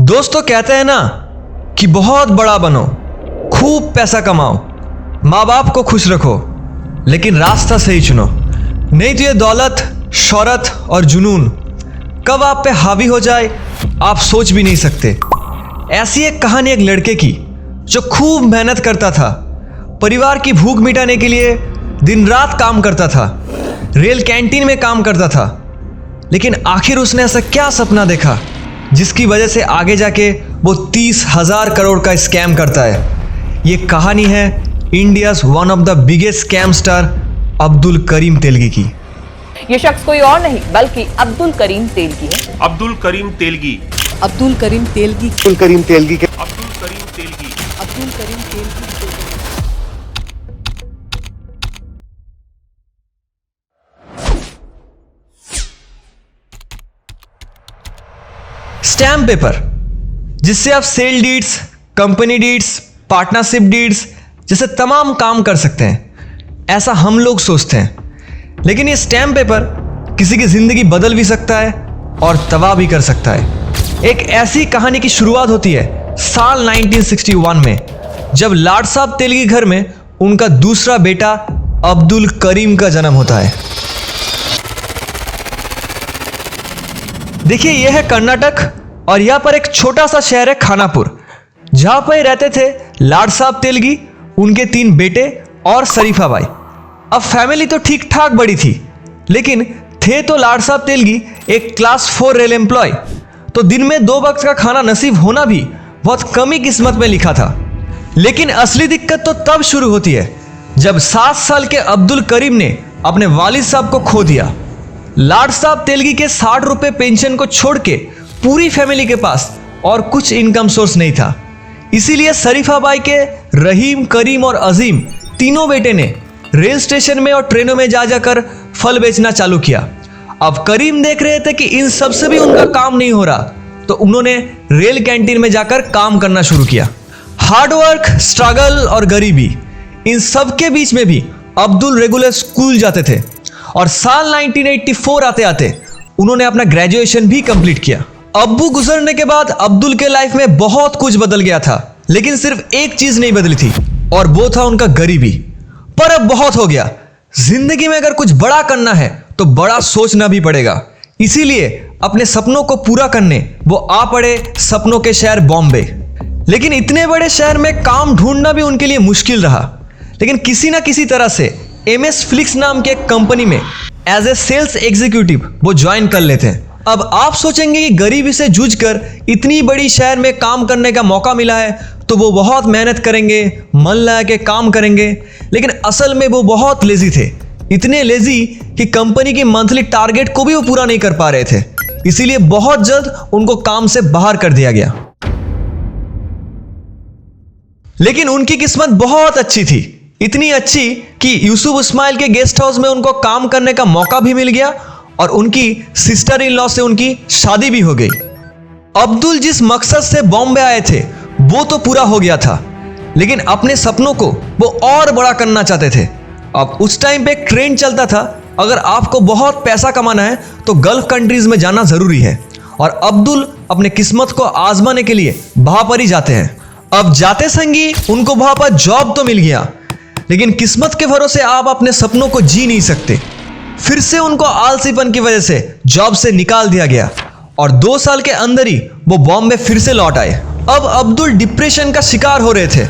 दोस्तों कहते हैं ना कि बहुत बड़ा बनो, खूब पैसा कमाओ, माँ बाप को खुश रखो, लेकिन रास्ता सही चुनो, नहीं तो ये दौलत, शोहरत और जुनून कब आप पे हावी हो जाए आप सोच भी नहीं सकते। ऐसी एक कहानी एक लड़के की जो खूब मेहनत करता था, परिवार की भूख मिटाने के लिए दिन रात काम करता था, रेल कैंटीन में काम करता था, लेकिन आखिर उसने ऐसा क्या सपना देखा जिसकी वजह से आगे जाके वो 30,000 करोड़ का स्कैम करता है। ये कहानी है India's one of the biggest scam star Abdul Karim Telgi की। ये शख्स कोई और नहीं बल्कि अब्दुल करीम तेलगी है। अब्दुल करीम तेलगी। अब्दुल करीम तेलगी। अब्दुल करीम तेलगी। अब्दुल करीम तेलगी। स्टैम्प पेपर जिससे आप sale deeds, company deeds, partnership deeds जैसे तमाम काम कर सकते हैं, ऐसा हम लोग सोचते हैं। लेकिन ये स्टैम्प पेपर किसी की जिंदगी बदल भी सकता है और तबाह भी कर सकता है। एक ऐसी कहानी की शुरुआत होती है साल 1961 में, जब लाड साहब तेलगी घर में उनका दूसरा बेटा अब्दुल करीम का जन्म होता है। देखिए, यह है कर्नाटक और यहां पर एक छोटा सा शहर है खानापुर, जहां पर रहते थे लाड साहब तेलगी, उनके 3 बेटे और शरीफा बाई। अब फैमिली तो ठीक ठाक बड़ी थी, लेकिन थे तो लाड साहब तेलगी एक क्लास 4 रेल एम्प्लॉय, तो दिन में 2 वक्त का खाना नसीब होना भी बहुत कम ही किस्मत में लिखा था। लेकिन असली दिक्कत तो तब शुरू होती है जब 7 साल के अब्दुल करीम ने अपने वालिद साहब को खो दिया। लाड साहब तेलगी के 60 रुपए पेंशन को छोड़ के पूरी फैमिली के पास और कुछ इनकम सोर्स नहीं था। इसीलिए शरीफा बाई के रहीम, करीम और अजीम तीनों बेटे ने रेल स्टेशन में और ट्रेनों में जा जाकर फल बेचना चालू किया। अब करीम देख रहे थे कि इन सब से भी उनका काम नहीं हो रहा, तो उन्होंने रेल कैंटीन में जाकर काम करना शुरू किया। हार्डवर्क, स्ट्रगल और गरीबी, इन सब के बीच में भी अब्दुल रेगुलर स्कूल जाते थे और साल 1984 आते आते उन्होंने अपना ग्रेजुएशन भी कंप्लीट किया। अब्बू गुजरने के बाद अब्दुल के लाइफ में बहुत कुछ बदल गया था, लेकिन सिर्फ एक चीज नहीं बदली थी और वो था उनका गरीबी। पर अब बहुत हो गया, जिंदगी में अगर कुछ बड़ा करना है तो बड़ा सोचना भी पड़ेगा। इसीलिए अपने सपनों को पूरा करने वो आ पड़े सपनों के शहर बॉम्बे। लेकिन इतने बड़े शहर में काम ढूंढना भी उनके लिए मुश्किल रहा, लेकिन किसी ना किसी तरह से MS फ्लिक्स नाम के एक कंपनी में एज ए सेल्स एग्जीक्यूटिव वो ज्वाइन कर लेते हैं। अब आप सोचेंगे कि गरीबी से जूझकर इतनी बड़ी शहर में काम करने का मौका मिला है तो वो बहुत मेहनत करेंगे, मन लगा के काम करेंगे, लेकिन असल में वो बहुत लेजी थे। इतने लेजी कि कंपनी की मंथली टारगेट को भी वो पूरा नहीं कर पा रहे थे। इसीलिए बहुत जल्द उनको काम से बाहर कर दिया गया। लेकिन उनकी किस्मत बहुत अच्छी थी, इतनी अच्छी कि यूसुफ इस्माइल के गेस्ट हाउस में उनको काम करने का मौका भी मिल गया और उनकी सिस्टर इन लॉ से उनकी शादी भी हो गई। अब्दुल जिस मकसद से बॉम्बे आए थे वो तो पूरा हो गया था, लेकिन अपने सपनों को वो और बड़ा करना चाहते थे। अब उस टाइम पे एक ट्रेंड चलता था, अगर आपको बहुत पैसा कमाना है तो गल्फ कंट्रीज में जाना जरूरी है, और अब्दुल अपने किस्मत को आजमाने के लिए वहां पर ही जाते हैं। अब जाते संगी उनको वहां पर जॉब तो मिल गया, लेकिन किस्मत के भरोसे आप अपने सपनों को जी नहीं सकते। फिर से उनको आलसीपन की वजह से जॉब से निकाल दिया गया और 2 साल के अंदर ही वो बॉम्बे फिर से लौट आए। अब अब्दुल डिप्रेशन का शिकार हो रहे थे।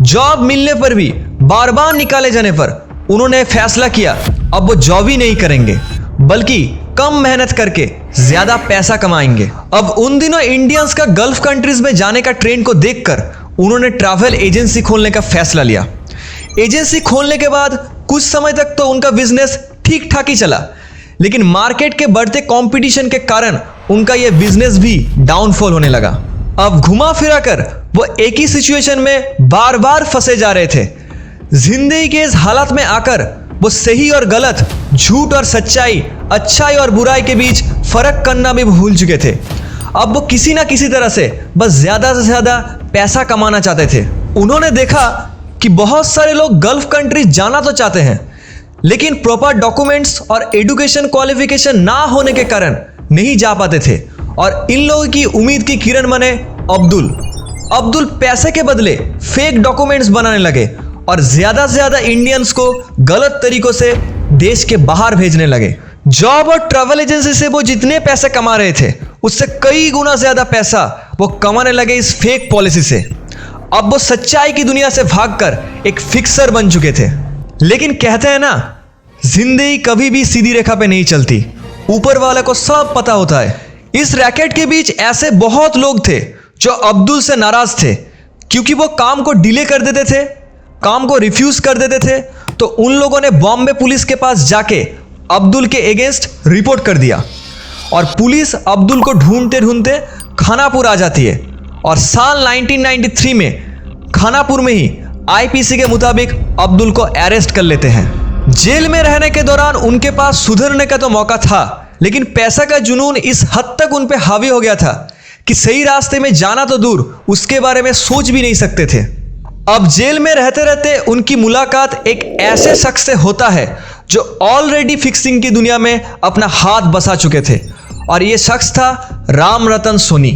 जॉब मिलने पर भी बार बार निकाले जाने पर उन्होंने फैसला किया अब वो जॉब ही नहीं करेंगे, बल्कि कम मेहनत करके ज्यादा पैसा कमाएंगे। अब उन दिनों इंडियंस का गल्फ कंट्रीज में जाने का ट्रेंड को देखकर उन्होंने ट्रैवल एजेंसी खोलने का फैसला लिया। एजेंसी खोलने के बाद कुछ समय तक तो उनका बिजनेस ठीक ठाक ही चला, लेकिन मार्केट के बढ़ते कंपटीशन के कारण उनका यह बिजनेस भी डाउनफॉल होने लगा। अब घुमा फिरा कर वो एक ही सिचुएशन में बार बार फंसे जा रहे थे। जिंदगी के इस हालत में आकर वो सही और गलत, झूठ और सच्चाई, अच्छाई और बुराई के बीच फर्क करना भी भूल चुके थे। अब वो किसी ना किसी तरह से बस ज्यादा से ज्यादा पैसा कमाना चाहते थे। उन्होंने देखा कि बहुत सारे लोग गल्फ कंट्रीज जाना तो चाहते हैं, लेकिन प्रॉपर डॉक्यूमेंट्स और एजुकेशन क्वालिफिकेशन ना होने के कारण नहीं जा पाते थे, और इन लोगों की उम्मीद की किरण बने अब्दुल पैसे के बदले फेक डॉक्यूमेंट्स बनाने लगे और ज्यादा से ज्यादा इंडियंस को गलत तरीकों से देश के बाहर भेजने लगे। जॉब और ट्रैवल एजेंसी से वो जितने पैसे कमा रहे थे उससे कई गुना ज्यादा पैसा वो कमाने लगे इस फेक पॉलिसी से। अब वो सच्चाई की दुनिया से भागकर एक फिक्सर बन चुके थे। लेकिन कहते हैं ना, जिंदगी कभी भी सीधी रेखा पे नहीं चलती, ऊपर वाले को सब पता होता है। इस रैकेट के बीच ऐसे बहुत लोग थे जो अब्दुल से नाराज थे, क्योंकि वो काम को डिले कर देते थे, काम को रिफ्यूज कर देते थे। तो उन लोगों ने बॉम्बे पुलिस के पास जाके अब्दुल के अगेंस्ट रिपोर्ट कर दिया और पुलिस अब्दुल को ढूंढते ढूंढते खानापुर आ जाती है और साल 1993 में खानापुर में ही आईपीसी के मुताबिक अब्दुल को अरेस्ट कर लेते हैं। जेल में रहने के दौरान उनके पास सुधरने का तो मौका था, लेकिन पैसा का जुनून इस हद तक उन पे हावी हो गया था कि सही रास्ते में जाना तो दूर, उसके बारे में सोच भी नहीं सकते थे। अब जेल में रहते रहते उनकी मुलाकात एक ऐसे शख्स से होता है जो ऑलरेडी फिक्सिंग की दुनिया में अपना हाथ बसा चुके थे, और यह शख्स था राम रतन सोनी।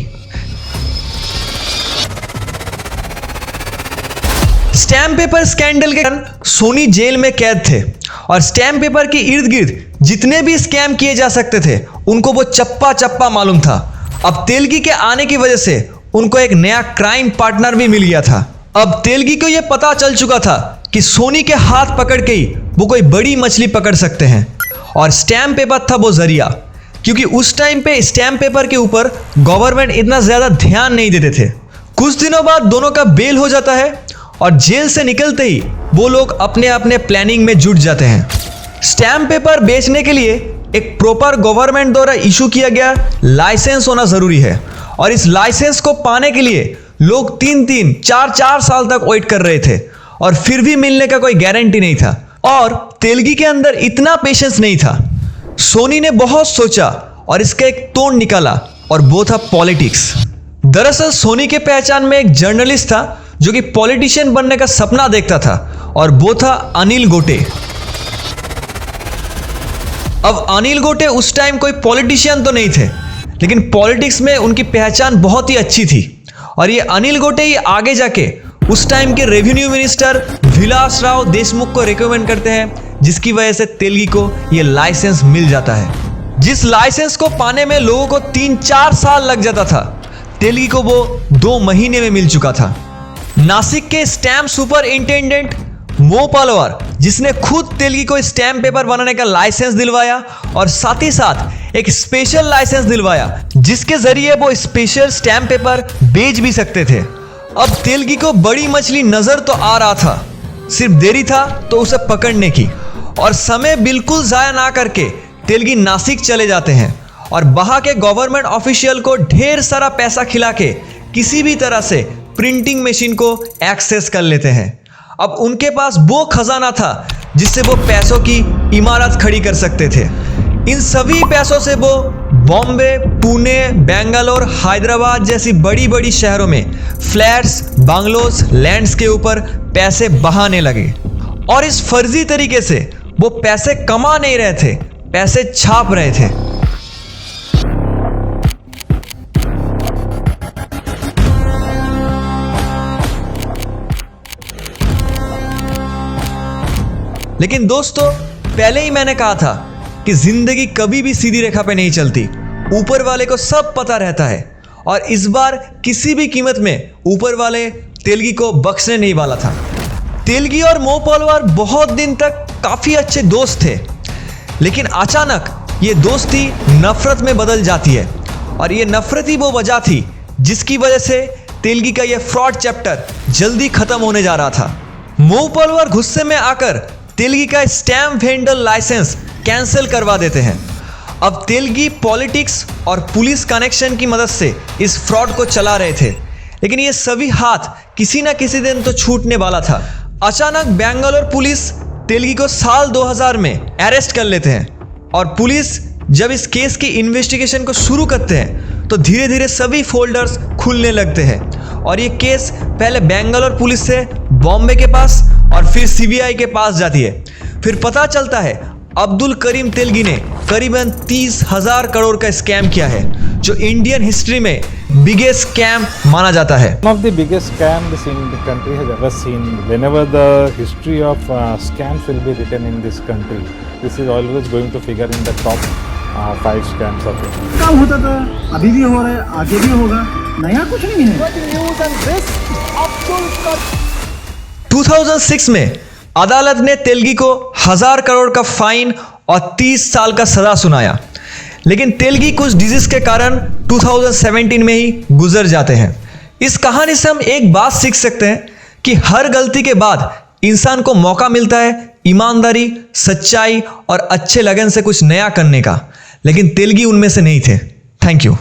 स्टैम्प पेपर स्कैंडल के कारण सोनी जेल में कैद थे और स्टैम्प पेपर के इर्द गिर्द जितने भी स्कैम किए जा सकते थे उनको वो चप्पा चप्पा मालूम था। अब तेलगी के आने की वजह से उनको एक नया क्राइम पार्टनर भी मिल गया था। अब तेलगी को यह पता चल चुका था कि सोनी के हाथ पकड़ के ही वो कोई बड़ी मछली पकड़ सकते हैं, और स्टैम्प पेपर था वो जरिया, क्योंकि उस टाइम पे स्टैम्प पेपर के ऊपर गवर्नमेंट इतना ज्यादा ध्यान नहीं देते थे। कुछ दिनों बाद दोनों का बेल हो जाता है और जेल से निकलते ही वो लोग अपने अपने प्लानिंग में जुट जाते हैं। स्टैम्प पेपर बेचने के लिए एक प्रॉपर गवर्नमेंट द्वारा इशू किया गया लाइसेंस होना जरूरी है, और इस लाइसेंस को पाने के लिए लोग 3-3, 4-4 साल तक वेट कर रहे थे और फिर भी मिलने का कोई गारंटी नहीं था। और तेलगी के अंदर इतना पेशेंस नहीं था। सोनी ने बहुत सोचा और इसका एक तोड़ निकाला, और वो था पॉलिटिक्स। दरअसल सोनी के पहचान में एक जर्नलिस्ट था जो कि पॉलिटिशियन बनने का सपना देखता था, और वो था अनिल गोटे। अब अनिल गोटे उस टाइम कोई पॉलिटिशियन तो नहीं थे, लेकिन पॉलिटिक्स में उनकी पहचान बहुत ही अच्छी थी, और ये अनिल गोटे ही आगे जाके उस टाइम के रेवेन्यू मिनिस्टर विलास राव देशमुख को रिकमेंड करते हैं, जिसकी वजह से तेलगी को ये लाइसेंस मिल जाता है। जिस लाइसेंस को पाने में लोगों को 3-4 साल लग जाता था, तेलगी को वो 2 महीने में मिल चुका था। नासिक के स्टैम्प सुपरिंटेंडेंट मो पलवार, जिसने खुद तेलगी को स्टैम्प पेपर बनाने का लाइसेंस दिलवाया और साथ ही साथ एक स्पेशल लाइसेंस दिलवाया जिसके जरिए वो स्पेशल स्टैम्प पेपर बेच भी सकते थे। अब तेलगी को बड़ी मछली नजर तो आ रहा था, सिर्फ देरी था तो उसे पकड़ने की, और समय बिल्कुल जाया ना करके तेलगी नासिक चले जाते हैं और वहां के गवर्नमेंट ऑफिशियल को ढेर सारा पैसा खिला के किसी भी तरह से प्रिंटिंग मशीन को एक्सेस कर लेते हैं। अब उनके पास वो खजाना था जिससे वो पैसों की इमारत खड़ी कर सकते थे। इन सभी पैसों से वो बॉम्बे, पुणे, बेंगलोर, हैदराबाद जैसी बड़ी बड़ी शहरों में फ्लैट्स, बंगलोज, लैंड्स के ऊपर पैसे बहाने लगे, और इस फर्जी तरीके से वो पैसे कमा नहीं रहे थे, पैसे छाप रहे थे। लेकिन दोस्तों, पहले ही मैंने कहा था कि जिंदगी कभी भी सीधी रेखा पे नहीं चलती, ऊपर वाले को सब पता रहता है, और इस बार किसी भी कीमत में ऊपर वाले तेलगी को बख्शने नहीं वाला था। तेलगी और मो पलवार बहुत दिन तक काफी अच्छे दोस्त थे, लेकिन अचानक ये दोस्ती नफरत में बदल जाती है, और ये नफरत ही वो वजह थी जिसकी वजह से तेलगी का ये फ्रॉड चैप्टर जल्दी खत्म होने जा रहा था। मो पलवार गुस्से में आकर तेलगी का स्टैम्प वेंडर लाइसेंस कैंसिल करवा देते हैं। अब तेलगी पॉलिटिक्स और पुलिस कनेक्शन की मदद से इस फ्रॉड को चला रहे थे, लेकिन ये सभी हाथ किसी ना किसी दिन तो छूटने वाला था। अचानक बेंगलोर पुलिस तेलगी को साल 2000 में अरेस्ट कर लेते हैं, और पुलिस जब इस केस की इन्वेस्टिगेशन को शुरू करते हैं तो धीरे धीरे सभी फोल्डर्स खुलने लगते हैं, और ये केस पहले बेंगलोर पुलिस से बॉम्बे के पास और फिर सीबीआई के पास जाती है। फिर पता चलता है अब्दुल करीम तेलगी ने करीबन 30,000 करोड़ का स्कैम किया है, जो इंडियन हिस्ट्री में बिगेस्ट स्कैम माना जाता है। One of the biggest scams in the country has ever seen. Whenever the history of scams will be written in this country, this is always going to figure in the top 5 scams of it. काम होता था, अभी भी हो रहा है, आगे भी होगा, नया कुछ नहीं है। 2006 में अदालत ने तेलगी को 1000 करोड़ का फाइन और 30 साल का सजा सुनाया, लेकिन तेलगी कुछ डिजीज के कारण 2017 में ही गुजर जाते हैं। इस कहानी से हम एक बात सीख सकते हैं कि हर गलती के बाद इंसान को मौका मिलता है ईमानदारी, सच्चाई और अच्छे लगन से कुछ नया करने का, लेकिन तेलगी उनमें से नहीं थे। Thank you.